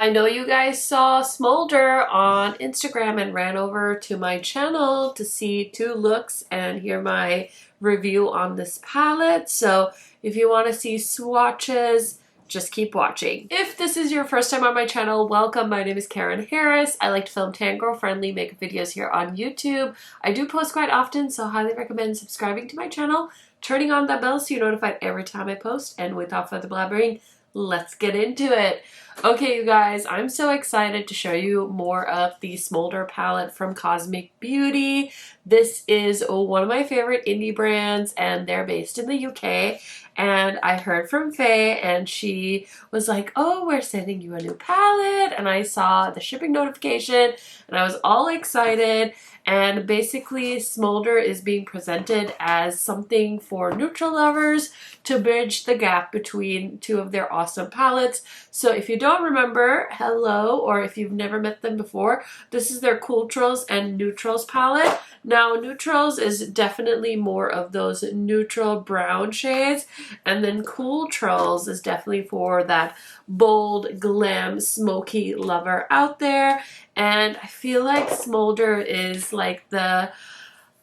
I know you guys saw Smolder on Instagram and ran over to my channel to see two looks and hear my review on this palette. So if you want to see swatches, just keep watching. If this is your first time on my channel, welcome. My name is Karen Harris. I like to film tan girl friendly makeup videos here on YouTube. I do post quite often, so highly recommend subscribing to my channel, turning on that bell so you're notified every time I post, and without further blabbering, let's get into it. Okay, you guys, I'm so excited to show you more of the Smoulder palette from Cosmic Beauty. This is one of my favorite indie brands, and they're based in the UK. And I heard from Faye, and she was like, oh, we're sending you a new palette. And I saw the shipping notification, and I was all excited. And basically, Smolder is being presented as something for neutral lovers to bridge the gap between two of their awesome palettes. So if you don't remember, hello, or if you've never met them before, this is their Cooltrals and Neutrals palette. Now, Neutrals is definitely more of those neutral brown shades, and then Cooltrals is definitely for that bold, glam, smoky lover out there. And I feel like Smolder is like the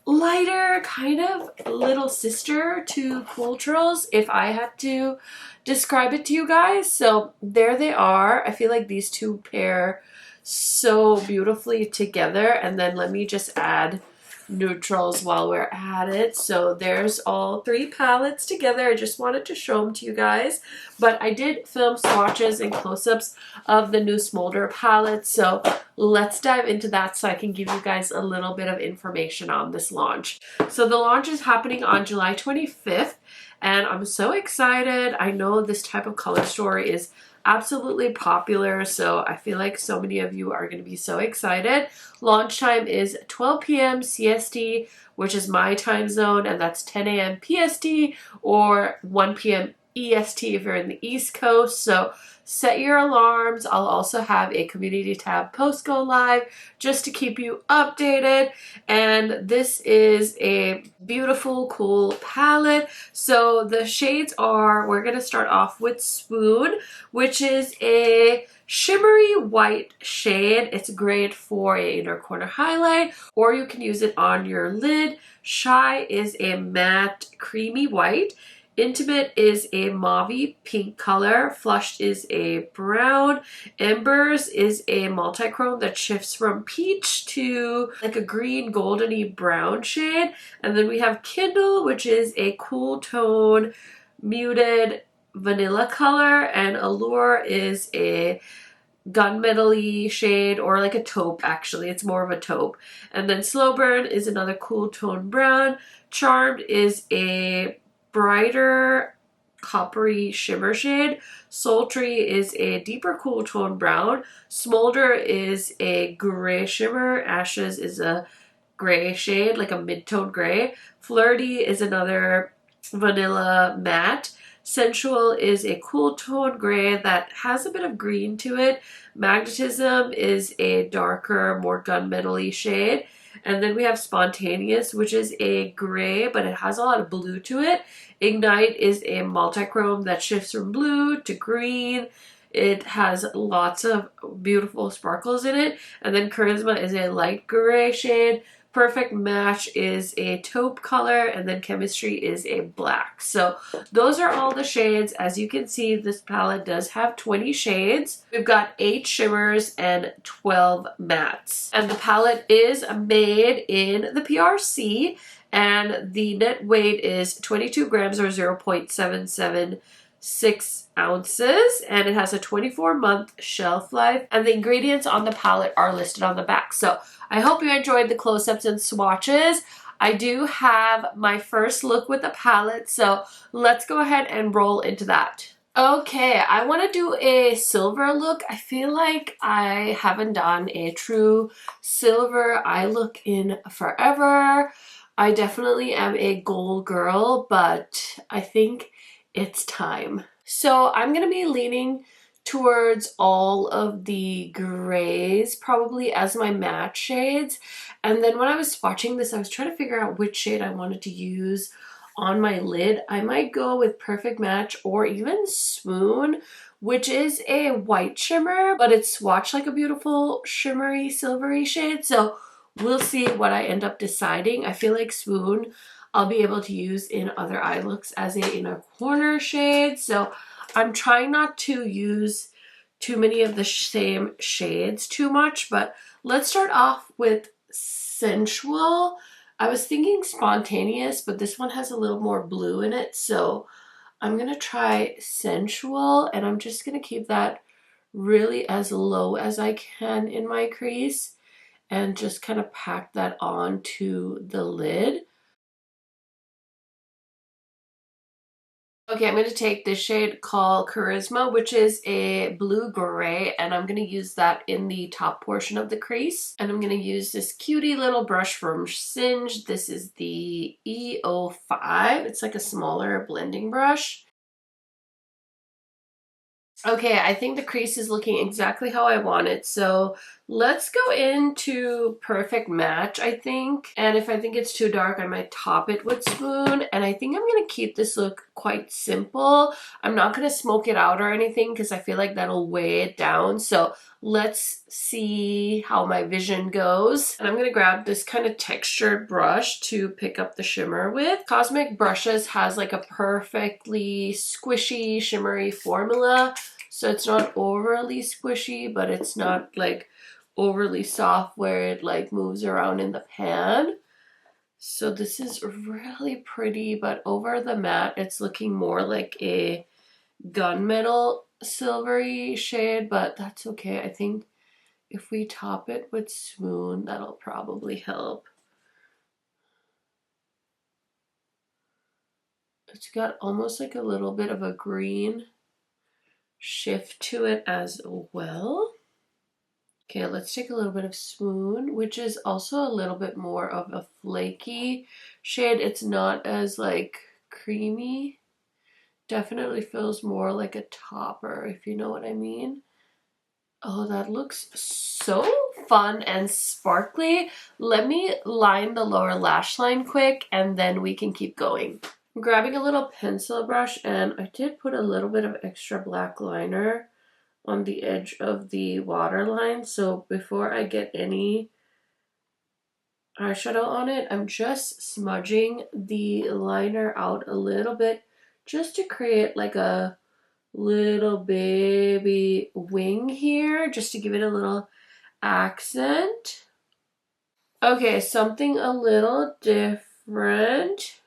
lighter kind of little sister to Cooltrals, if I had to describe it to you guys. So there they are. I feel like these two pair so beautifully together. And then let me just add neutrals while we're at it. So there's all three palettes together. I just wanted to show them to you guys, but I did film swatches and close-ups of the new Smolder palette, so let's dive into that so I can give you guys a little bit of information on this launch. So the launch is happening on July 25th, and I'm so excited. I know this type of color story is absolutely popular, so I feel like so many of you are going to be so excited. Launch time is 12 p.m. CST, which is my time zone, and that's 10 a.m. PST or 1 p.m. EST if you're in the East Coast. So set your alarms. I'll also have a community tab post go live just to keep you updated. And this is a beautiful, cool palette. So the shades are, we're going to start off with Swoon, which is a shimmery white shade. It's great for a inner corner highlight, or you can use it on your lid. Shy is a matte creamy white. Intimate is a mauvey pink color. Flushed is a brown. Embers is a multi-chrome that shifts from peach to like a green goldeny brown shade. And then we have Kindle, which is a cool tone muted vanilla color. And Allure is a gunmetal-y shade, or like a taupe. Actually, it's more of a taupe. And then Slow Burn is another cool tone brown. Charmed is a brighter coppery shimmer shade. Sultry is a deeper cool tone brown. Smolder is a gray shimmer. Ashes is a gray shade, like a mid-tone gray. Flirty is another vanilla matte. Sensual is a cool tone gray that has a bit of green to it. Magnetism is a darker, more gunmetal-y shade. And then we have Spontaneous, which is a gray, but it has a lot of blue to it. Ignite is a multi-chrome that shifts from blue to green. It has lots of beautiful sparkles in it. And then Charisma is a light gray shade. Perfect Match is a taupe color, and then Chemistry is a black. So those are all the shades. As you can see, this palette does have 20 shades. We've got 8 shimmers and 12 mattes. And the palette is made in the PRC, and the net weight is 22 grams or 0.776 ounces, and it has a 24-month shelf life, and the ingredients on the palette are listed on the back. So I hope you enjoyed the close-ups and swatches. I do have my first look with the palette, so let's go ahead and roll into that. Okay, I want to do a silver look. I feel like I haven't done a true silver eye look in forever. I definitely am a gold girl, but I think it's time. So I'm going to be leaning towards all of the grays probably as my matte shades. And then when I was swatching this, I was trying to figure out which shade I wanted to use on my lid. I might go with Perfect Match or even Swoon, which is a white shimmer, but it's swatched like a beautiful shimmery silvery shade. So we'll see what I end up deciding. I feel like Swoon I'll be able to use in other eye looks as a inner corner shade. So I'm trying not to use too many of the same shades too much, but let's start off with Sensual. I was thinking Spontaneous, but this one has a little more blue in it, so I'm gonna try Sensual, and I'm just gonna keep that really as low as I can in my crease and just kind of pack that onto the lid. Okay, I'm going to take this shade called Charisma, which is a blue-gray, and I'm going to use that in the top portion of the crease. And I'm going to use this cutie little brush from Singe. This is the E05. It's like a smaller blending brush. Okay, I think the crease is looking exactly how I want it, so let's go into Perfect Match, I think. And if I think it's too dark, I might top it with Swoon. And I think I'm going to keep this look quite simple. I'm not going to smoke it out or anything because I feel like that'll weigh it down. So let's see how my vision goes. And I'm going to grab this kind of textured brush to pick up the shimmer with. Cosmic Brushes has like a perfectly squishy, shimmery formula. So it's not overly squishy, but it's not like overly soft where it like moves around in the pan. So this is really pretty, but over the matte, it's looking more like a gunmetal silvery shade, but that's okay. I think if we top it with Swoon, that'll probably help. It's got almost like a little bit of a green shift to it as well. Okay, let's take a little bit of Swoon, which is also a little bit more of a flaky shade. It's not as like creamy. Definitely feels more like a topper, if you know what I mean. Oh, that looks so fun and sparkly. Let me line the lower lash line quick and then we can keep going. I'm grabbing a little pencil brush and I did put a little bit of extra black liner on the edge of the waterline. So before I get any eyeshadow on it, I'm just smudging the liner out a little bit just to create like a little baby wing here, just to give it a little accent. Okay, something a little different.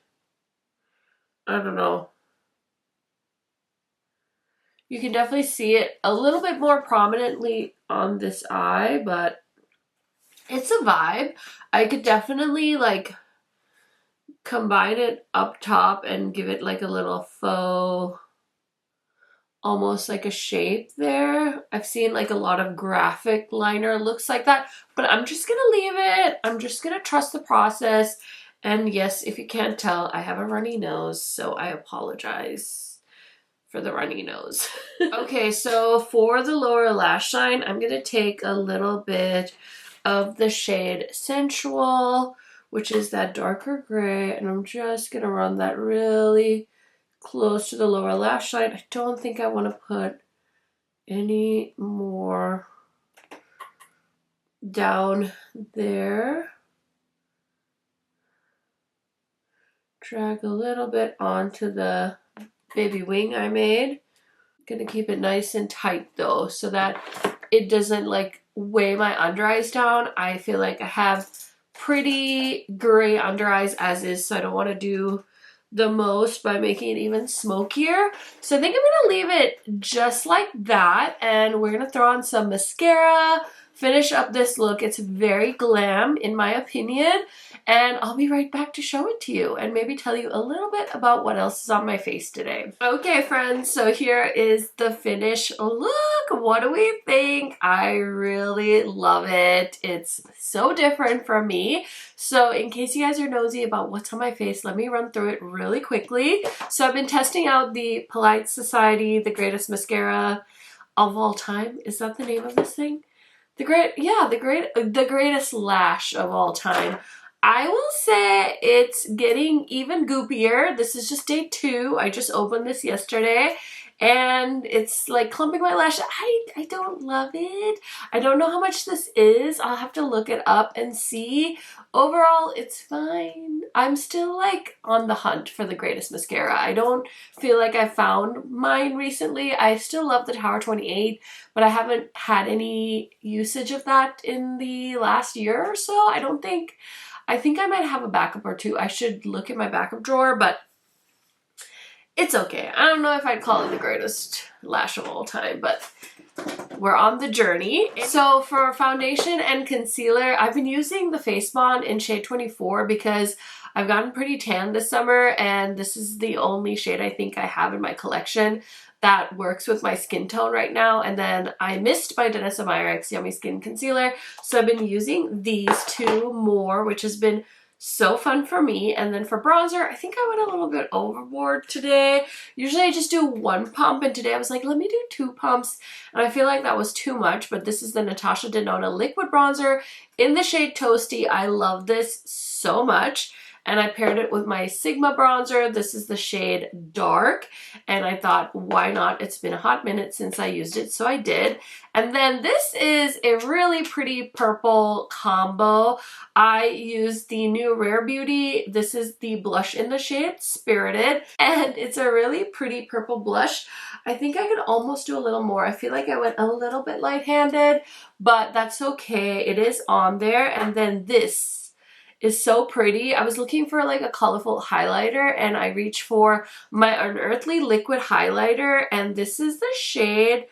I don't know. You can definitely see it a little bit more prominently on this eye, but it's a vibe. I could definitely like combine it up top and give it like a little faux, almost like a shape there. I've seen like a lot of graphic liner looks like that, but I'm just gonna leave it. I'm just gonna trust the process. And yes, if you can't tell, I have a runny nose, so I apologize for the runny nose. Okay, so for the lower lash line, I'm gonna take a little bit of the shade Sensual, which is that darker gray, and I'm just gonna run that really close to the lower lash line. I don't think I want to put any more down there. Drag a little bit onto the baby wing I made. Gonna keep it nice and tight though, so that it doesn't like weigh my under eyes down. I feel like I have pretty gray under eyes as is, so I don't want to do the most by making it even smokier. So I think I'm gonna leave it just like that, and we're gonna throw on some mascara, finish up this look. It's very glam in my opinion, and I'll be right back to show it to you and maybe tell you a little bit about what else is on my face today. Okay friends, so here is the finished look. What do we think? I really love it. It's so different from me. So in case you guys are nosy about what's on my face, let me run through it really quickly. So I've been testing out the Polite Society, the greatest mascara of all time. Is that the name of this thing? The greatest lash of all time. I will say it's getting even goopier. This is just day 2. I just opened this yesterday and it's like clumping my lashes. I don't love it. I don't know how much this is. I'll have to look it up and see. Overall, it's fine. I'm still like on the hunt for the greatest mascara. I don't feel like I found mine recently. I still love the Tower 28, but I haven't had any usage of that in the last year or so. I think I might have a backup or two. I should look at my backup drawer, but it's okay. I don't know if I'd call it the greatest lash of all time, but we're on the journey. So for foundation and concealer, I've been using the Face Bond in shade 24 because I've gotten pretty tan this summer, and this is the only shade I think I have in my collection that works with my skin tone right now. And then I missed my Danessa Myricks Yummy Skin Concealer, so I've been using these two more, which has been so fun for me. And then for bronzer, I think I went a little bit overboard today. Usually I just do one pump, and today I was like, let me do 2 pumps, and I feel like that was too much. But this is the Natasha Denona liquid bronzer in the shade Toasty. I love this so much, and I paired it with my Sigma bronzer. This is the shade Dark, and I thought, why not? It's been a hot minute since I used it, so I did. And then this is a really pretty purple combo. I used the new Rare Beauty. This is the blush in the shade Spirited, and it's a really pretty purple blush. I think I could almost do a little more. I feel like I went a little bit light-handed, but that's okay. It is on there. And then this is so pretty. I was looking for like a colorful highlighter, and I reached for my Unearthly liquid highlighter, and this is the shade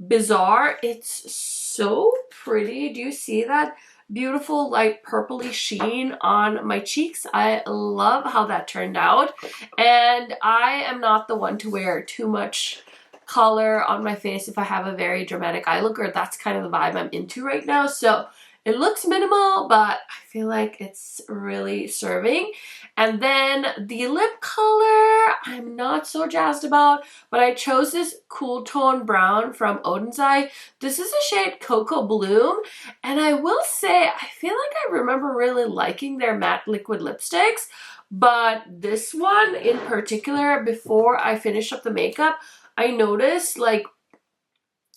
Bizarre. It's so pretty. Do you see that beautiful light purpley sheen on my cheeks? I love how that turned out, and I am not the one to wear too much color on my face if I have a very dramatic eye look, or that's kind of the vibe I'm into right now. So it looks minimal, but I feel like it's really serving. And then the lip color, I'm not so jazzed about, but I chose this Cool Tone Brown from Odin's Eye. This is a shade Cocoa Bloom, and I will say, I feel like I remember really liking their matte liquid lipsticks, but this one in particular, before I finish up the makeup, I noticed like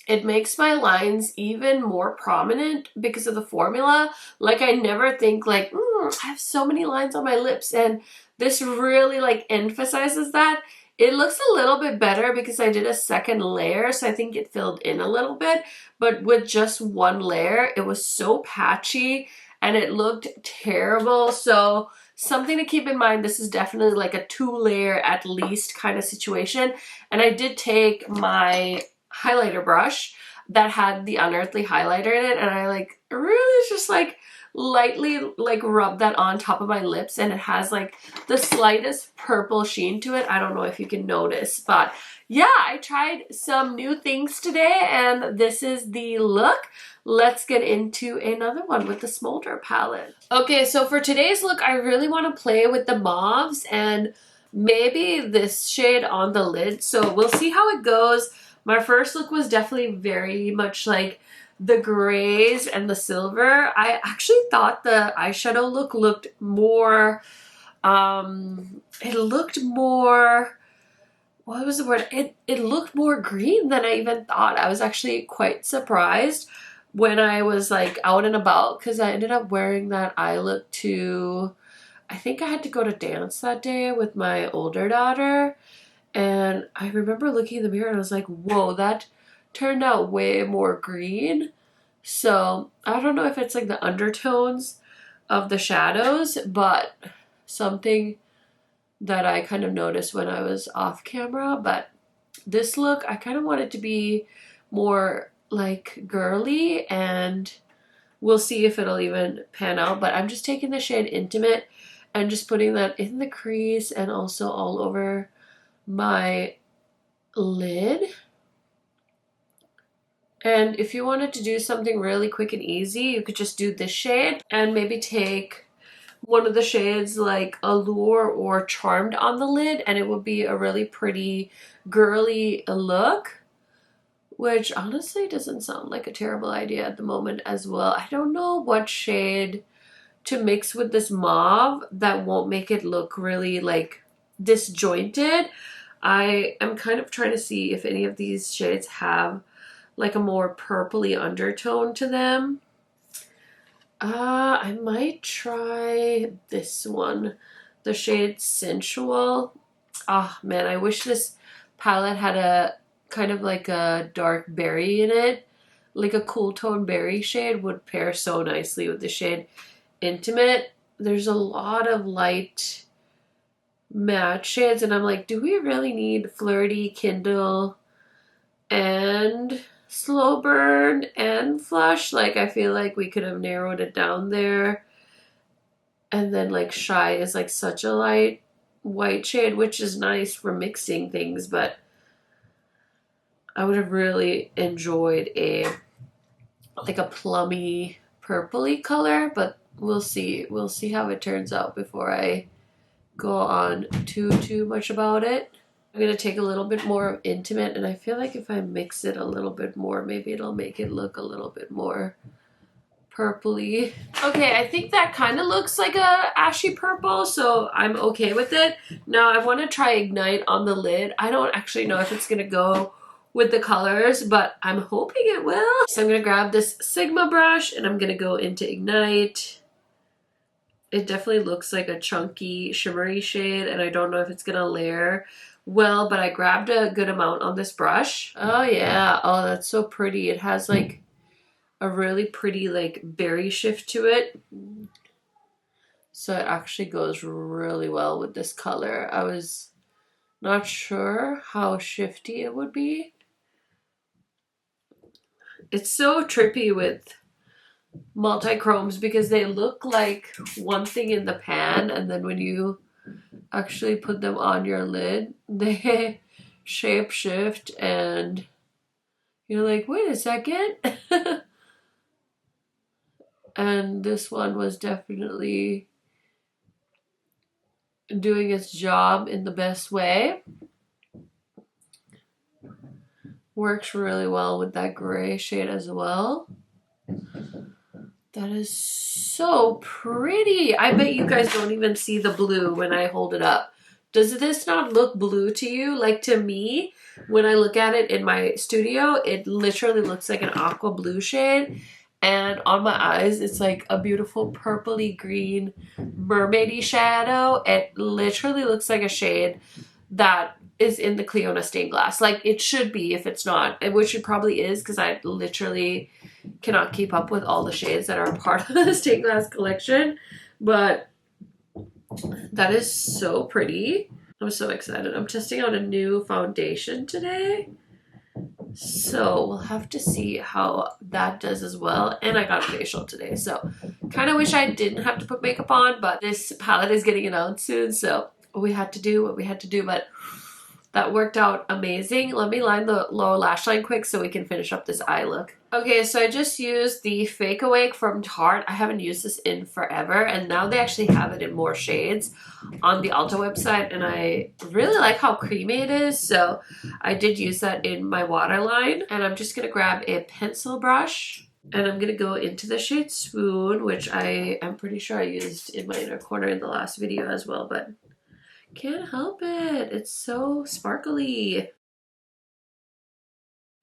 it makes my lines even more prominent because of the formula. Like I never think like, I have so many lines on my lips, and this really like emphasizes that. It looks a little bit better because I did a second layer, so I think it filled in a little bit, but with just one layer, it was so patchy and it looked terrible. So something to keep in mind, this is definitely like a 2-layer at least kind of situation. And I did take my highlighter brush that had the Unearthly highlighter in it, and I like really just like lightly like rub that on top of my lips, and it has like the slightest purple sheen to it. I don't know if you can notice, but yeah, I tried some new things today, and this is the look. Let's get into another one with the Smoulder palette. Okay, so for today's look, I really want to play with the mauves and maybe this shade on the lid, so we'll see how it goes. My first look was definitely very much like the grays and the silver. I actually thought the eyeshadow look looked more, it looked more, what was the word? It looked more green than I even thought. I was actually quite surprised when I was like out and about, because I ended up wearing that eye look to, I think I had to go to dance that day with my older daughter. And I remember looking in the mirror and I was like, whoa, that turned out way more green. So I don't know if it's like the undertones of the shadows, but something that I kind of noticed when I was off camera. But this look, I kind of want it to be more like girly, and we'll see if it'll even pan out. But I'm just taking the shade Intimate and just putting that in the crease and also all over my lid. And if you wanted to do something really quick and easy, you could just do this shade and maybe take one of the shades like Allure or Charmed on the lid, and it would be a really pretty girly look, which honestly doesn't sound like a terrible idea at the moment as well. I don't know what shade to mix with this mauve that won't make it look really like disjointed. I am kind of trying to see if any of these shades have like a more purpley undertone to them. I might try this one, the shade Sensual. Ah, man, I wish this palette had a kind of like a dark berry in it. Like a cool tone berry shade would pair so nicely with the shade Intimate. There's a lot of light matte shades, and I'm like, do we really need Flirty, Kindle, and Slow Burn and Flush? Like, I feel like we could have narrowed it down there. And then like Shy is like such a light white shade, which is nice for mixing things, but I would have really enjoyed a like a plummy purpley color, but we'll see. We'll see how it turns out before I go on too much about it. I'm gonna take a little bit more of Intimate, and I feel like if I mix it a little bit more, maybe it'll make it look a little bit more purpley. Okay, I think that kind of looks like a ashy purple, so I'm okay with it. Now I want to try Ignite on the lid. I don't actually know if it's gonna go with the colors, but I'm hoping it will. So I'm gonna grab this Sigma brush and I'm gonna go into Ignite. It definitely looks like a chunky shimmery shade, and I don't know if it's gonna layer well, but I grabbed a good amount on this brush. Oh yeah, oh that's so pretty. It has like a really pretty like berry shift to it. So it actually goes really well with this color. I was not sure how shifty it would be. It's so trippy with multi-chromes because they look like one thing in the pan, and then when you actually put them on your lid, they shape shift and you're like, wait a second. And this one was definitely doing its job in the best way. Works really well with that gray shade as well. That is so pretty. I bet you guys don't even see the blue when I hold it up. Does this not look blue to you? Like, to me, when I look at it in my studio, it literally looks like an aqua blue shade. And on my eyes, it's like a beautiful purpley green mermaidy shadow. It literally looks like a shade that is in the Cleona stained glass. Like, it should be if it's not, which it probably is, because I literally cannot keep up with all the shades that are part of the stained glass collection. But that is so pretty. I'm so excited. I'm testing out a new foundation today, so we'll have to see how that does as well. And I got a facial today, so kind of wish I didn't have to put makeup on, but this palette is getting announced soon, so we had to do what we had to do. But that worked out amazing. Let me line the lower lash line quick so we can finish up this eye look. Okay, so I just used the Fake Awake from Tarte. I haven't used this in forever, and now they actually have it in more shades on the Ulta website, and I really like how creamy it is, so I did use that in my waterline. And I'm just going to grab a pencil brush, and I'm going to go into the shade Swoon, which I am pretty sure I used in my inner corner in the last video as well, but can't help it. It's so sparkly.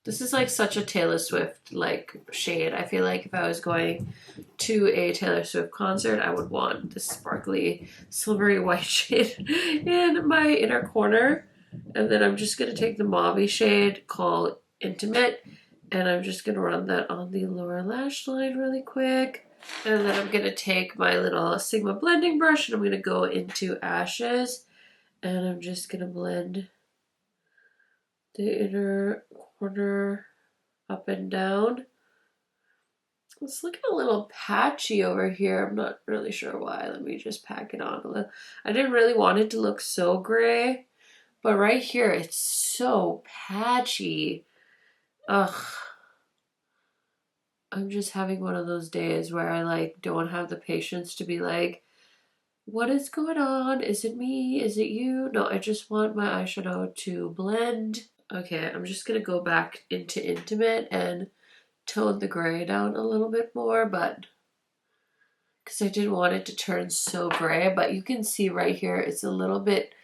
This is like such a Taylor Swift like shade. I feel like if I was going to a Taylor Swift concert, I would want this sparkly silvery white shade in my inner corner. And then I'm just going to take the mauve shade called Intimate, and I'm just going to run that on the lower lash line really quick. And then I'm going to take my little Sigma blending brush and I'm going to go into Ashes. And I'm just going to blend the inner corner up and down. It's looking a little patchy over here. I'm not really sure why. Let me just pack it on a little. I didn't really want it to look so gray, but right here it's so patchy. Ugh. I'm just having one of those days where I like don't have the patience to be like, what is going on? Is it me? Is it you? No, I just want my eyeshadow to blend. Okay, I'm just going to go back into Intimate and tone the gray down a little bit more, but because I didn't want it to turn so gray, but you can see right here it's a little bit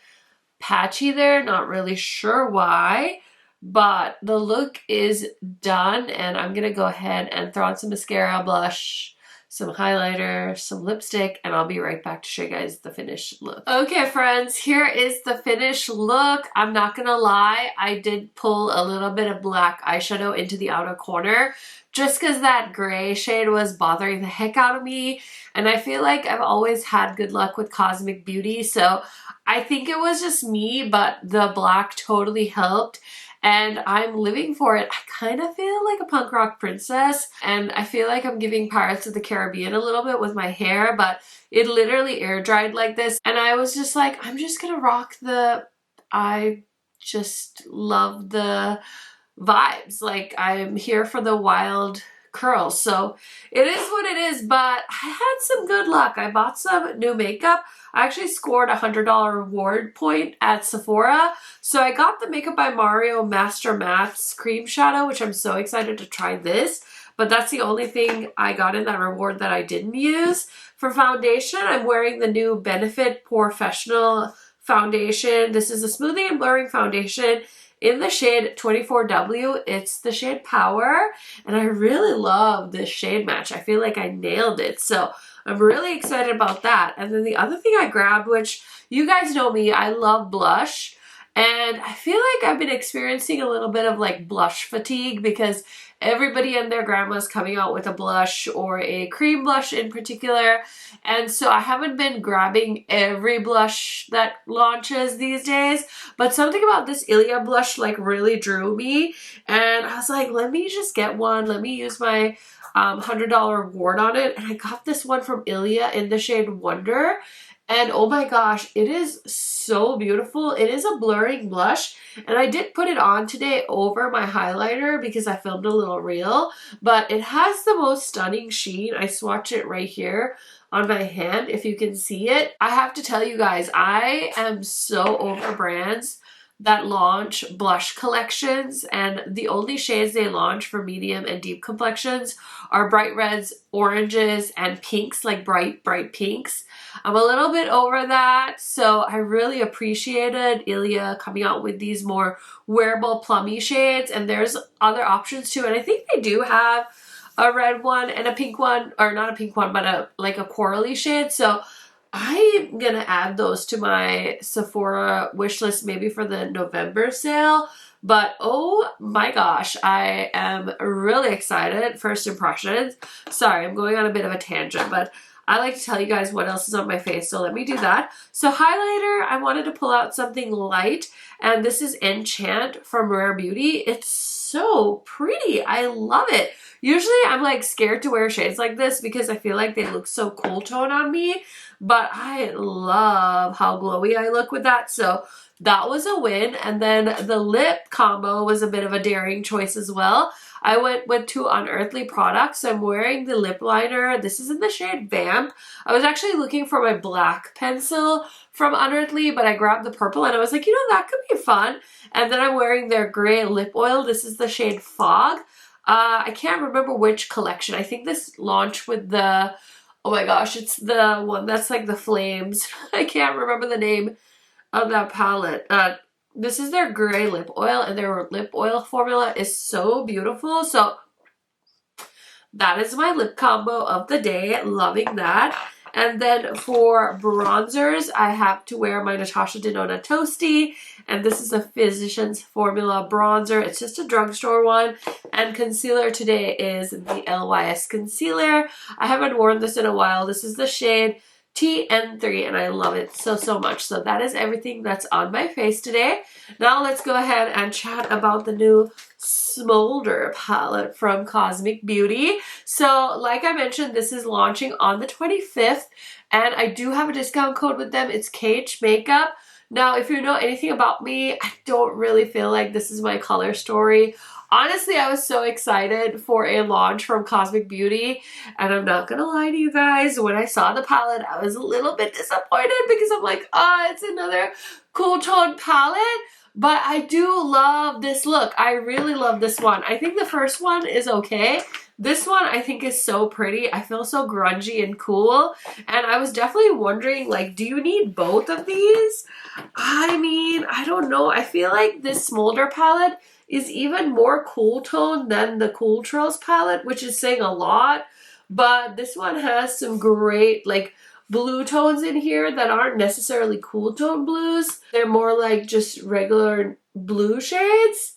patchy there, not really sure why, but the look is done, and I'm gonna go ahead and throw on some mascara, blush, some highlighter, some lipstick, and I'll be right back to show you guys the finished look. Okay friends, here is the finished look. I'm not gonna lie, I did pull a little bit of black eyeshadow into the outer corner just because that gray shade was bothering the heck out of me, and I feel like I've always had good luck with Cosmic Beauty, so I think it was just me, but the black totally helped. And I'm living for it. I kind of feel like a punk rock princess, and I feel like I'm giving Pirates of the Caribbean a little bit with my hair, but it literally air dried like this, and I was just like, I'm just gonna rock the, I just love the vibes. Like, I'm here for the wild curls, so it is what it is, but I had some good luck. I bought some new makeup. I actually scored a $100 reward point at Sephora, so I got the Makeup by Mario Master Mattes Cream Shadow, which I'm so excited to try this, but that's the only thing I got in that reward that I didn't use. For foundation, I'm wearing the new Benefit Professional foundation. This is a smoothing and blurring foundation in the shade 24W. It's the shade Power, and I really love this shade match. I feel like I nailed it, so I'm really excited about that. And then the other thing I grabbed, which you guys know me, I love blush, and I feel like I've been experiencing a little bit of like blush fatigue because everybody and their grandma's coming out with a blush or a cream blush in particular, and so I haven't been grabbing every blush that launches these days, but something about this Ilia blush like really drew me, and I was like, let me just get one, let me use my $100 reward on it, and I got this one from Ilia in the shade Wonder, and oh my gosh, it is so beautiful. It is a blurring blush, and I did put it on today over my highlighter because I filmed a little reel, but it has the most stunning sheen. I swatch it right here on my hand if you can see it. I have to tell you guys, I am so over brands that launch blush collections, and the only shades they launch for medium and deep complexions are bright reds, oranges, and pinks, like bright pinks. I'm a little bit over that, so I really appreciated Ilia coming out with these more wearable plummy shades, and there's other options too, and I think they do have a red one and a pink one, or not a pink one, but a like a corally shade, so I'm gonna add those to my Sephora wish list maybe for the November sale. But oh my gosh, I am really excited. First impressions. Sorry, I'm going on a bit of a tangent, but I like to tell you guys what else is on my face, so let me do that. So highlighter, I wanted to pull out something light, and this is Enchant from Rare Beauty. It's so pretty. I love it. Usually I'm like scared to wear shades like this because I feel like they look so cool tone on me, but I love how glowy I look with that, so that was a win. And then the lip combo was a bit of a daring choice as well. I went with two Unearthly products. I'm wearing the lip liner. This is in the shade Vamp. I was actually looking for my black pencil from Unearthly, but I grabbed the purple and I was like, you know, that could be fun. And then I'm wearing their gray lip oil. This is the shade Fog. I can't remember which collection. I think this launched with the, oh my gosh, it's the one that's like the flames. I can't remember the name of that palette. This is their gray lip oil, and their lip oil formula is so beautiful. So that is my lip combo of the day. Loving that. And then for bronzers, I have to wear my Natasha Denona Toasty, and this is a Physicians Formula bronzer. It's just a drugstore one. And concealer today is the LYS concealer. I haven't worn this in a while. This is the shade TN3, and I love it so much. So that is everything that's on my face today. Now let's go ahead and chat about the new Smoulder palette from Cosmic Beauty. So like I mentioned, this is launching on the 25th, and I do have a discount code with them. It's KH Makeup. Now, if you know anything about me, I don't really feel like this is my color story. Honestly, I was so excited for a launch from Cosmic Beauty, and I'm not gonna lie to you guys, when I saw the palette, I was a little bit disappointed because I'm like, it's another cool tone palette. But I do love this look. I really love this one. I think the first one is okay. This one I think is so pretty. I feel so grungy and cool. And I was definitely wondering, like, do you need both of these? I mean, I don't know. I feel like this Smoulder palette is even more cool tone than the Cool Trails palette, which is saying a lot. But this one has some great, like, blue tones in here that aren't necessarily cool tone blues. They're more like just regular blue shades.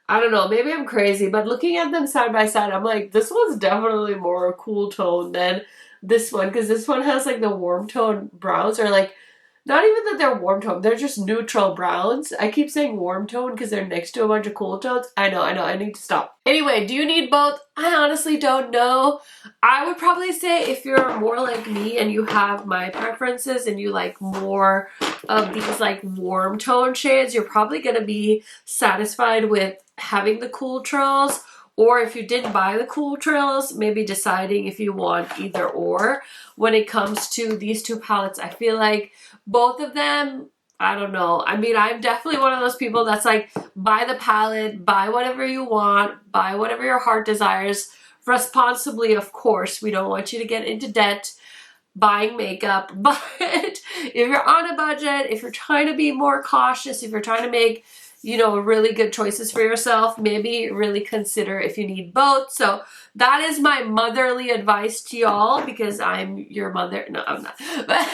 I don't know, maybe I'm crazy, but looking at them side by side, I'm like, this one's definitely more cool tone than this one, because this one has like the warm tone browns, or like, not even that they're warm tone, they're just neutral browns. I keep saying warm tone because they're next to a bunch of cool tones. I know, I need to stop. Anyway, do you need both? I honestly don't know. I would probably say if you're more like me and you have my preferences and you like more of these like warm tone shades, you're probably going to be satisfied with having the Cool Trails. Or if you didn't buy the Cool Trails, maybe deciding if you want either or. When it comes to these two palettes, I feel like both of them, I don't know. I mean, I'm definitely one of those people that's like, buy the palette, buy whatever you want, buy whatever your heart desires. Responsibly, of course. We don't want you to get into debt buying makeup. But if you're on a budget, if you're trying to be more cautious, if you're trying to make, you know, really good choices for yourself, maybe really consider if you need both. So that is my motherly advice to y'all, because I'm your mother. No, I'm not. But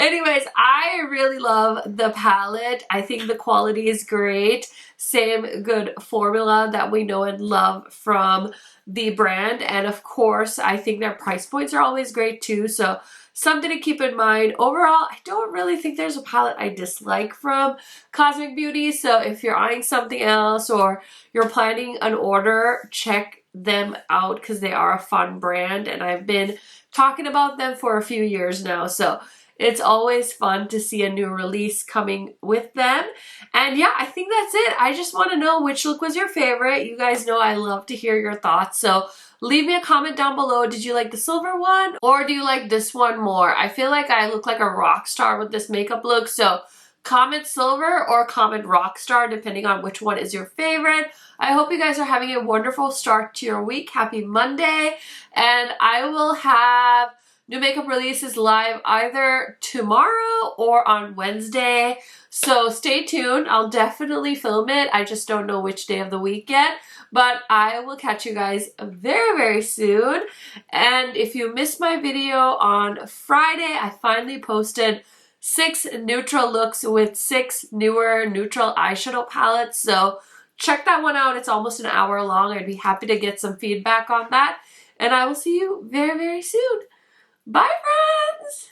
anyways, I really love the palette. I think the quality is great. Same good formula that we know and love from the brand. And of course, I think their price points are always great too. So something to keep in mind. Overall, I don't really think there's a palette I dislike from Cosmic Beauty. So if you're eyeing something else or you're planning an order, check them out because they are a fun brand. And I've been talking about them for a few years now. So it's always fun to see a new release coming with them. And yeah, I think that's it. I just want to know which look was your favorite. You guys know I love to hear your thoughts. So leave me a comment down below. Did you like the silver one or do you like this one more? I feel like I look like a rock star with this makeup look. So comment silver or comment rock star depending on which one is your favorite. I hope you guys are having a wonderful start to your week. Happy Monday. And I will have new makeup releases live either tomorrow or on Wednesday. So stay tuned. I'll definitely film it. I just don't know which day of the week yet. But I will catch you guys very, very soon. And if you missed my video on Friday, I finally posted 6 neutral looks with 6 newer neutral eyeshadow palettes. So check that one out. It's almost an hour long. I'd be happy to get some feedback on that. And I will see you very, very soon. Bye, friends!